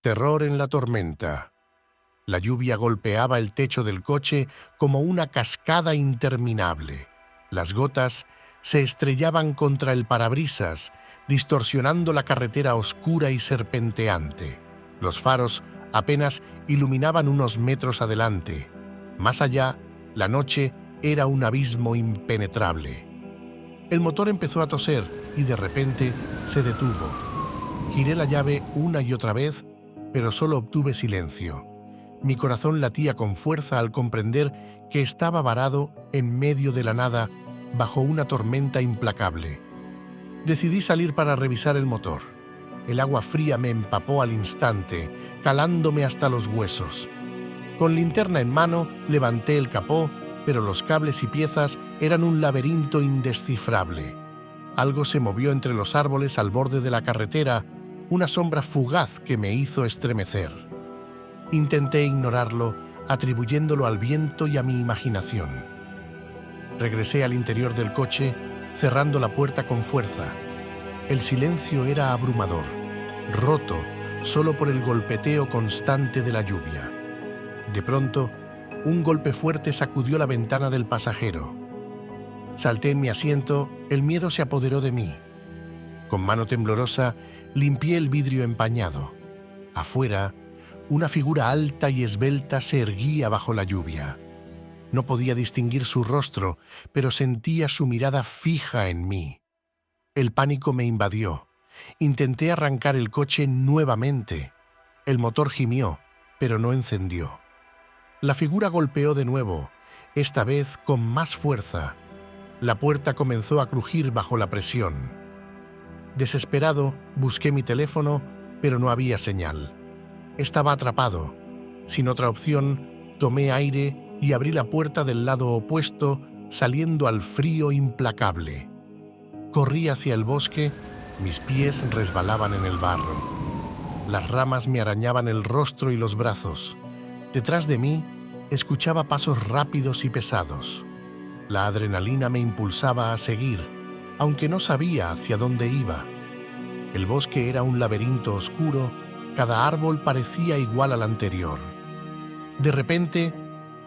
Terror en la tormenta. La lluvia golpeaba el techo del coche como una cascada interminable. Las gotas se estrellaban contra el parabrisas, distorsionando la carretera oscura y serpenteante. Los faros apenas iluminaban unos metros adelante. Más allá, la noche era un abismo impenetrable. El motor empezó a toser y de repente se detuvo. Giré la llave una y otra vez, pero solo obtuve silencio. Mi corazón latía con fuerza al comprender que estaba varado en medio de la nada bajo una tormenta implacable. Decidí salir para revisar el motor. El agua fría me empapó al instante, calándome hasta los huesos. Con linterna en mano, levanté el capó, pero los cables y piezas eran un laberinto indescifrable. Algo se movió entre los árboles al borde de la carretera, una sombra fugaz que me hizo estremecer. Intenté ignorarlo, atribuyéndolo al viento y a mi imaginación. Regresé al interior del coche, cerrando la puerta con fuerza. El silencio era abrumador, roto solo por el golpeteo constante de la lluvia. De pronto, un golpe fuerte sacudió la ventana del pasajero. Salté en mi asiento, el miedo se apoderó de mí. Con mano temblorosa, limpié el vidrio empañado. Afuera, una figura alta y esbelta se erguía bajo la lluvia. No podía distinguir su rostro, pero sentía su mirada fija en mí. El pánico me invadió. Intenté arrancar el coche nuevamente. El motor gimió, pero no encendió. La figura golpeó de nuevo, esta vez con más fuerza. La puerta comenzó a crujir bajo la presión. Desesperado, busqué mi teléfono, pero no había señal. Estaba atrapado. Sin otra opción, tomé aire y abrí la puerta del lado opuesto, saliendo al frío implacable. Corrí hacia el bosque, mis pies resbalaban en el barro. Las ramas me arañaban el rostro y los brazos. Detrás de mí, escuchaba pasos rápidos y pesados. La adrenalina me impulsaba a seguir, aunque no sabía hacia dónde iba. El bosque era un laberinto oscuro, cada árbol parecía igual al anterior. De repente,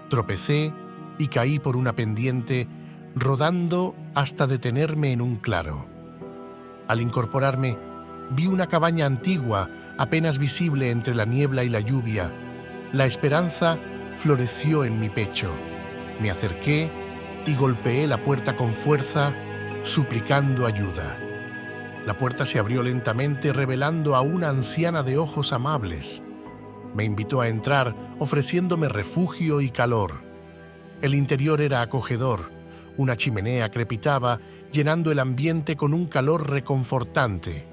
tropecé y caí por una pendiente, rodando hasta detenerme en un claro. Al incorporarme, vi una cabaña antigua, apenas visible entre la niebla y la lluvia. La esperanza floreció en mi pecho. Me acerqué y golpeé la puerta con fuerza, suplicando ayuda. La puerta se abrió lentamente, revelando a una anciana de ojos amables. Me invitó a entrar, ofreciéndome refugio y calor. El interior era acogedor. Una chimenea crepitaba, llenando el ambiente con un calor reconfortante.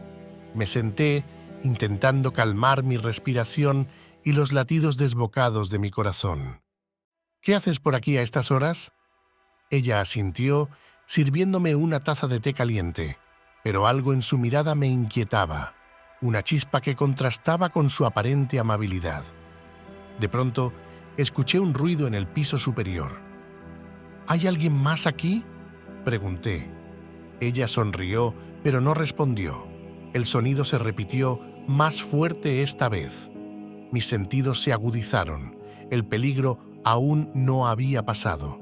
Me senté, intentando calmar mi respiración y los latidos desbocados de mi corazón. «¿Qué haces por aquí a estas horas?». Ella asintió, sirviéndome una taza de té caliente, pero algo en su mirada me inquietaba, una chispa que contrastaba con su aparente amabilidad. De pronto, escuché un ruido en el piso superior. «¿Hay alguien más aquí?», pregunté. Ella sonrió, pero no respondió. El sonido se repitió, más fuerte esta vez. Mis sentidos se agudizaron. El peligro aún no había pasado.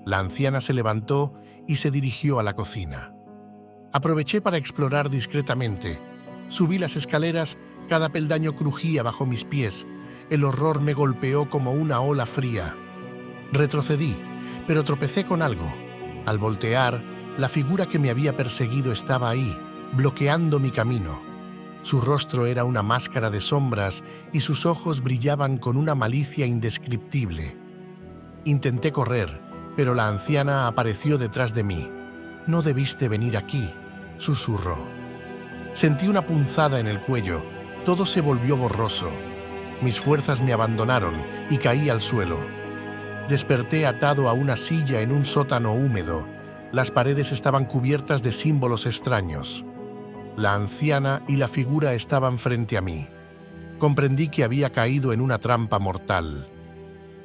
La anciana se levantó y se dirigió a la cocina. Aproveché para explorar discretamente. Subí las escaleras, cada peldaño crujía bajo mis pies. El horror me golpeó como una ola fría. Retrocedí, pero tropecé con algo. Al voltear, la figura que me había perseguido estaba ahí, bloqueando mi camino. Su rostro era una máscara de sombras y sus ojos brillaban con una malicia indescriptible. Intenté correr, pero la anciana apareció detrás de mí. «No debiste venir aquí», susurró. Sentí una punzada en el cuello. Todo se volvió borroso. Mis fuerzas me abandonaron y caí al suelo. Desperté atado a una silla en un sótano húmedo. Las paredes estaban cubiertas de símbolos extraños. La anciana y la figura estaban frente a mí. Comprendí que había caído en una trampa mortal.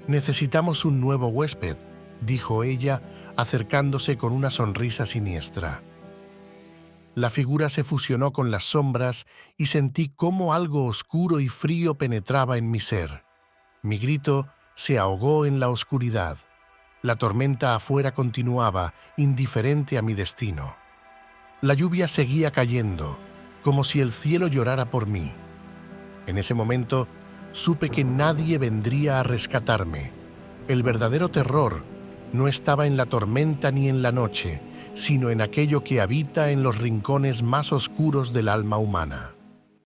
«Necesitamos un nuevo huésped», dijo ella, acercándose con una sonrisa siniestra. La figura se fusionó con las sombras y sentí cómo algo oscuro y frío penetraba en mi ser. Mi grito se ahogó en la oscuridad. La tormenta afuera continuaba, indiferente a mi destino. La lluvia seguía cayendo, como si el cielo llorara por mí. En ese momento, supe que nadie vendría a rescatarme. El verdadero terror no estaba en la tormenta ni en la noche, sino en aquello que habita en los rincones más oscuros del alma humana.